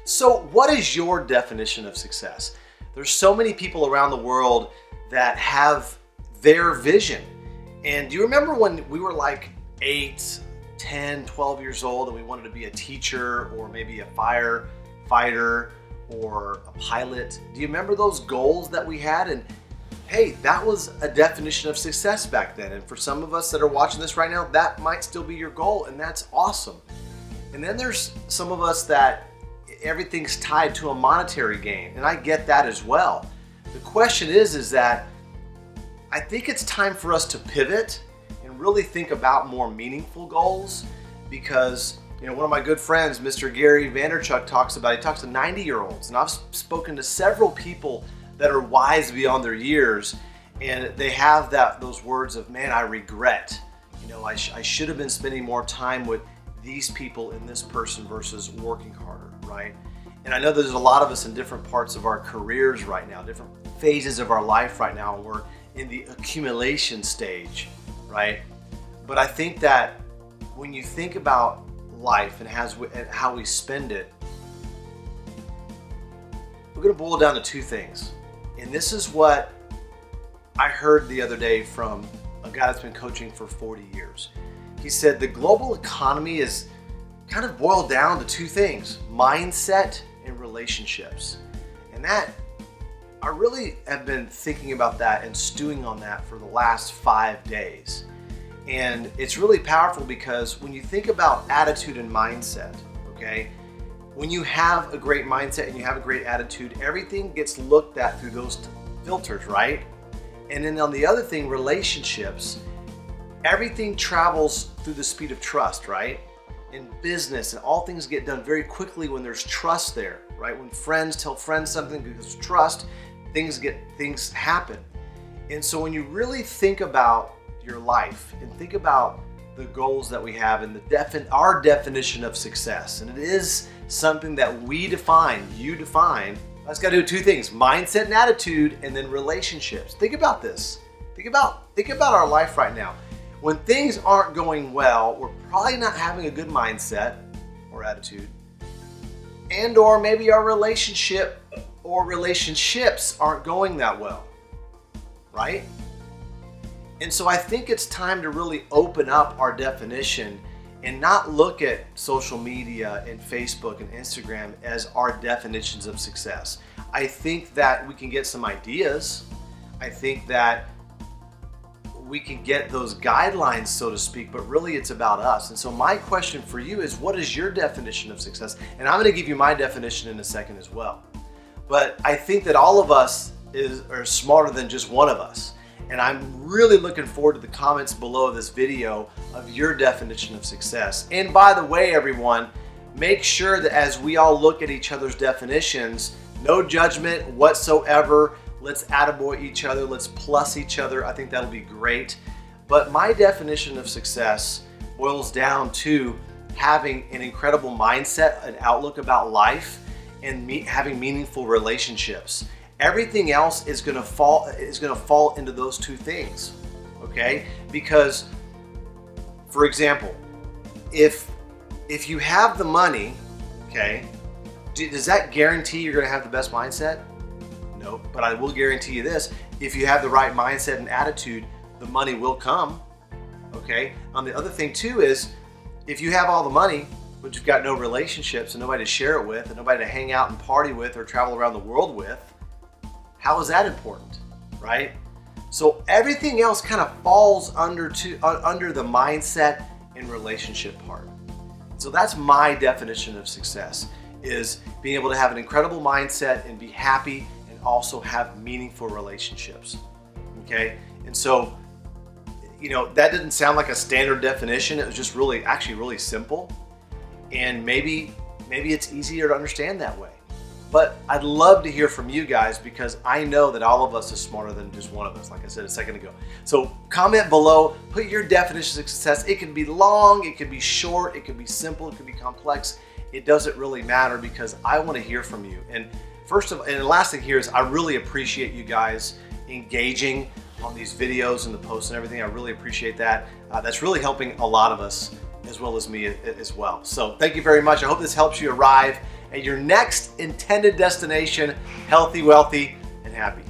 So what is your definition of success? There's so many people around the world that have their vision. And do you remember when we were like 8, 10, 12 years old and we wanted to be a teacher or maybe a firefighter or a pilot? Do you remember those goals that we had? And hey, that was a definition of success back then. And for some of us that are watching this right now, that might still be your goal, and that's awesome. And then there's some of us that everything's tied to a monetary gain, and I get that as well. The question is that I think it's time for us to pivot and really think about more meaningful goals, because one of my good friends, Mr. Gary Vaynerchuk, talks to 90-year-olds, and I've spoken to several people that are wise beyond their years, and they have those words of, man, I regret. I should have been spending more time with these people and this person versus working harder, right? And I know there's a lot of us in different parts of our careers right now, different phases of our life right now, and we're in the accumulation stage, right? But I think that when you think about life and how we spend it, we're going to boil down to two things. And this is what I heard the other day from a guy that's been coaching for 40 years. He said the global economy is kind of boiled down to two things: mindset and relationships. And that, I really have been thinking about that and stewing on that for the last 5 days. And it's really powerful because when you think about attitude and mindset, okay, when you have a great mindset and you have a great attitude, everything gets looked at through those filters, right? And then on the other thing, relationships, everything travels through the speed of trust, right? In business, and all things get done very quickly when there's trust there, right? When friends tell friends something because of trust, things happen. And so when you really think about your life and think about the goals that we have and our definition of success, and it is something that we define, you define, that's got to do two things: mindset and attitude, and then relationships. Think about this. Think about our life right now. When things aren't going well, we're probably not having a good mindset or attitude, and or maybe our relationship or relationships aren't going that well, right? And so I think it's time to really open up our definition and not look at social media and Facebook and Instagram as our definitions of success. I think that we can get some ideas. I think that we can get those guidelines, so to speak, but really it's about us. And so my question for you is, what is your definition of success? And I'm going to give you my definition in a second as well. But I think that all of us are smarter than just one of us. And I'm really looking forward to the comments below this video of your definition of success. And by the way, everyone, make sure that as we all look at each other's definitions, no judgment whatsoever. Let's attaboy each other. Let's plus each other. I think that'll be great. But my definition of success boils down to having an incredible mindset, an outlook about life, and having meaningful relationships. Everything else is going to fall into those two things, okay? Because, for example, if you have the money, okay, does that guarantee you're going to have the best mindset? No, but I will guarantee you this: if you have the right mindset and attitude, the money will come, okay? The other thing too is, if you have all the money, but you've got no relationships and nobody to share it with and nobody to hang out and party with or travel around the world with, how is that important, right? So everything else kind of falls under the mindset and relationship part. So that's my definition of success, is being able to have an incredible mindset and be happy and also have meaningful relationships, okay? And so, that didn't sound like a standard definition. It was just actually really simple. And maybe it's easier to understand that way. But I'd love to hear from you guys, because I know that all of us are smarter than just one of us, like I said a second ago. So comment below, put your definition of success. It can be long, it can be short, it can be simple, it can be complex. It doesn't really matter, because I want to hear from you. And the last thing here is, I really appreciate you guys engaging on these videos and the posts and everything. I really appreciate that. That's really helping a lot of us, as well as me as well. So thank you very much. I hope this helps you arrive at your next intended destination, healthy, wealthy, and happy.